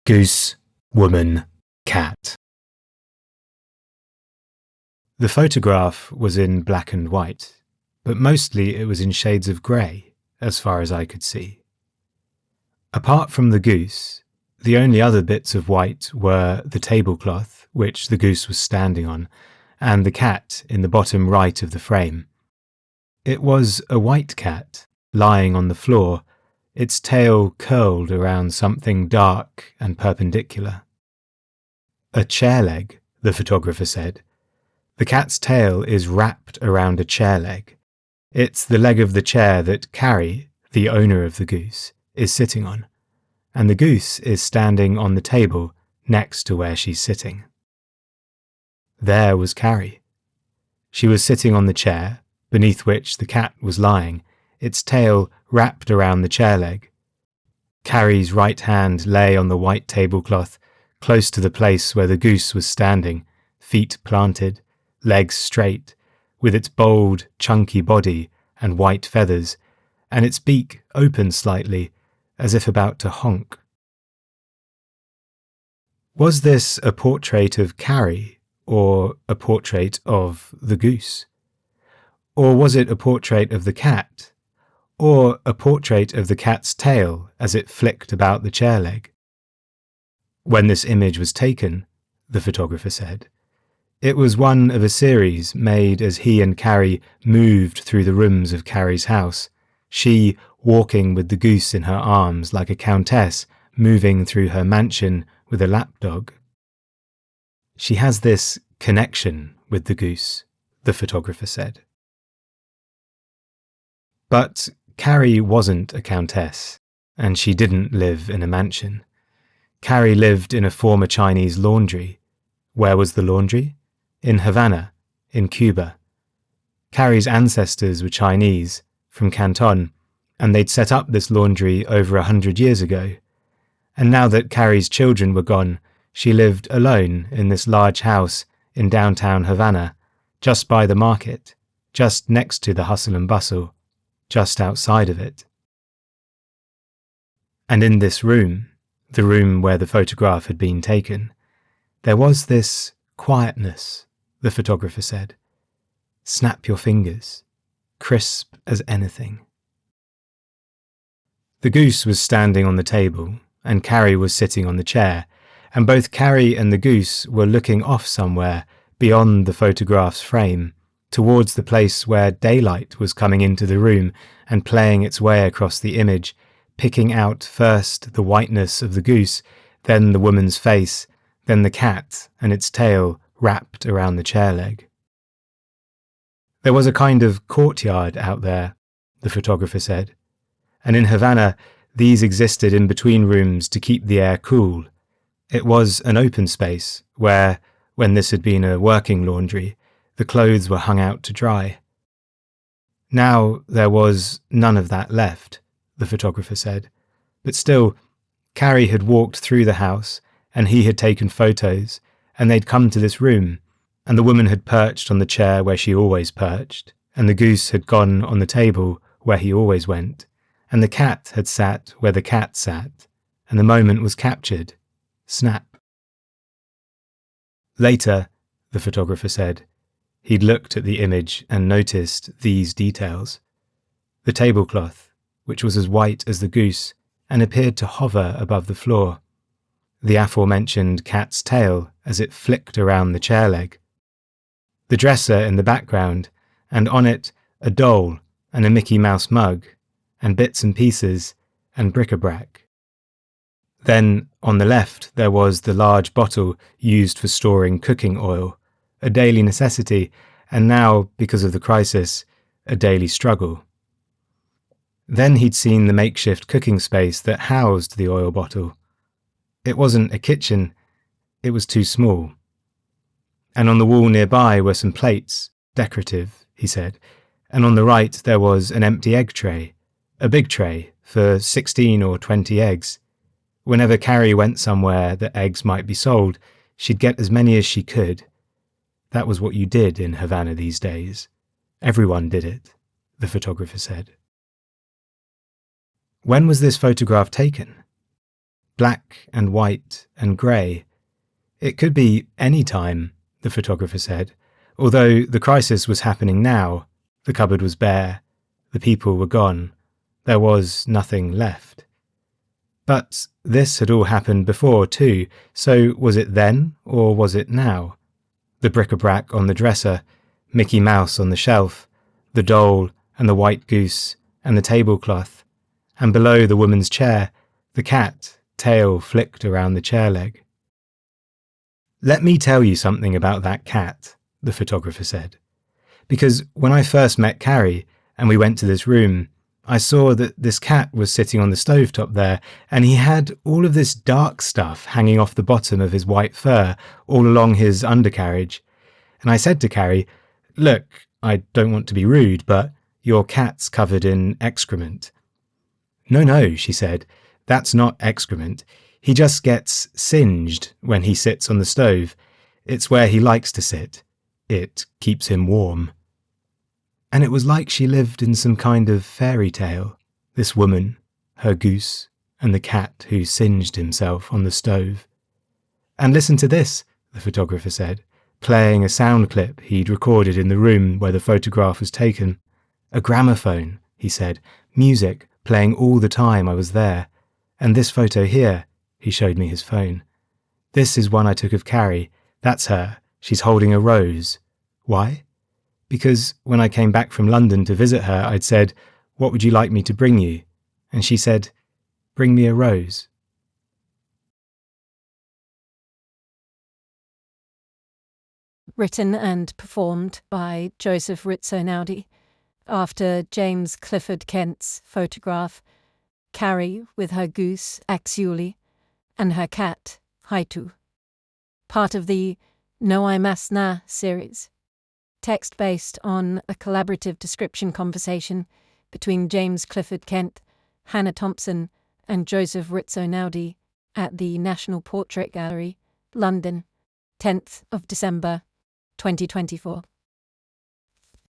Goose Woman Cat. The photograph was in black and white, but mostly it was in shades of grey, as far as I could see. Apart from the goose, the only other bits of white were the tablecloth, which the goose was standing on, and the cat in the bottom right of the frame. It was a white cat, lying on the floor, its tail curled around something dark and perpendicular. A chair leg, the photographer said. The cat's tail is wrapped around a chair leg. It's the leg of the chair that Carrie, the owner of the goose, is sitting on, and the goose is standing on the table next to where she's sitting. There was Carrie. She was sitting on the chair, beneath which the cat was lying, its tail wrapped around the chair leg. Carrie's right hand lay on the white tablecloth, close to the place where the goose was standing, feet planted, legs straight, with its bold, chunky body and white feathers, and its beak open slightly, as if about to honk. Was this a portrait of Carrie, or a portrait of the goose? Or was it a portrait of the cat, or a portrait of the cat's tail as it flicked about the chair leg? When this image was taken, the photographer said, it was one of a series made as he and Carrie moved through the rooms of Carrie's house, she walking with the goose in her arms like a countess moving through her mansion with a lapdog. She has this connection with the goose, the photographer said. But Carrie wasn't a countess, and she didn't live in a mansion. Carrie lived in a former Chinese laundry. Where was the laundry? In Havana, in Cuba. Carrie's ancestors were Chinese, from Canton, and they'd set up this laundry over 100 years ago. And now that Carrie's children were gone, she lived alone in this large house in downtown Havana, just by the market, just next to the hustle and bustle, just outside of it. And in this room, the room where the photograph had been taken, there was this quietness, the photographer said. Snap your fingers, crisp as anything. The goose was standing on the table, and Carrie was sitting on the chair, and both Carrie and the goose were looking off somewhere beyond the photograph's frame, towards the place where daylight was coming into the room and playing its way across the image, picking out first the whiteness of the goose, then the woman's face, then the cat and its tail wrapped around the chair leg. There was a kind of courtyard out there, the photographer said, and in Havana these existed in between rooms to keep the air cool. It was an open space where, when this had been a working laundry, the clothes were hung out to dry. Now there was none of that left, the photographer said, but still, Carrie had walked through the house, and he had taken photos, and they'd come to this room, and the woman had perched on the chair where she always perched, and the goose had gone on the table where he always went, and the cat had sat where the cat sat, and the moment was captured. Snap. Later, the photographer said, he'd looked at the image and noticed these details. The tablecloth, which was as white as the goose and appeared to hover above the floor. The aforementioned cat's tail as it flicked around the chair leg. The dresser in the background, and on it a doll and a Mickey Mouse mug, and bits and pieces, and bric-a-brac. Then, on the left, there was the large bottle used for storing cooking oil, a daily necessity, and now, because of the crisis, a daily struggle. Then he'd seen the makeshift cooking space that housed the oil bottle. It wasn't a kitchen, it was too small. And on the wall nearby were some plates, decorative, he said, and on the right there was an empty egg tray, a big tray for 16 or 20 eggs. Whenever Carrie went somewhere that eggs might be sold, she'd get as many as she could. That was what you did in Havana these days. Everyone did it, the photographer said. When was this photograph taken? black and white and grey. It could be any time, the photographer said, although the crisis was happening now. The cupboard was bare. The people were gone. There was nothing left. But this had all happened before too, so was it then or was it now? The bric-a-brac on the dresser, Mickey Mouse on the shelf, the doll and the white goose and the tablecloth, and below the woman's chair, the cat, tail flicked around the chair leg. "Let me tell you something about that cat," the photographer said. "Because when I first met Carrie and we went to this room, I saw that this cat was sitting on the stovetop there, and he had all of this dark stuff hanging off the bottom of his white fur all along his undercarriage. And I said to Carrie, 'Look, I don't want to be rude, but your cat's covered in excrement.' 'No,' she said, 'that's not excrement. He just gets singed when he sits on the stove. It's where he likes to sit. It keeps him warm.' And it was like she lived in some kind of fairy tale, this woman, her goose, and the cat who singed himself on the stove. And listen to this, the photographer said, playing a sound clip he'd recorded in the room where the photograph was taken. A gramophone, he said, music playing all the time I was there. And this photo here, he showed me his phone. This is one I took of Carrie. That's her. She's holding a rose. Why? Because when I came back from London to visit her, I'd said, 'What would you like me to bring you?' And she said, 'Bring me a rose.'" Written and performed by Joseph Rizzo Naudi, after James Clifford Kent's photograph, Carrie with her goose, Axiuli, and her cat, Haitu. Part of the No I Mas Na series. Text based on a collaborative description conversation between James Clifford Kent, Hannah Thompson, and Joseph Rizzo Naudi at the National Portrait Gallery, London, 10th of December, 2024.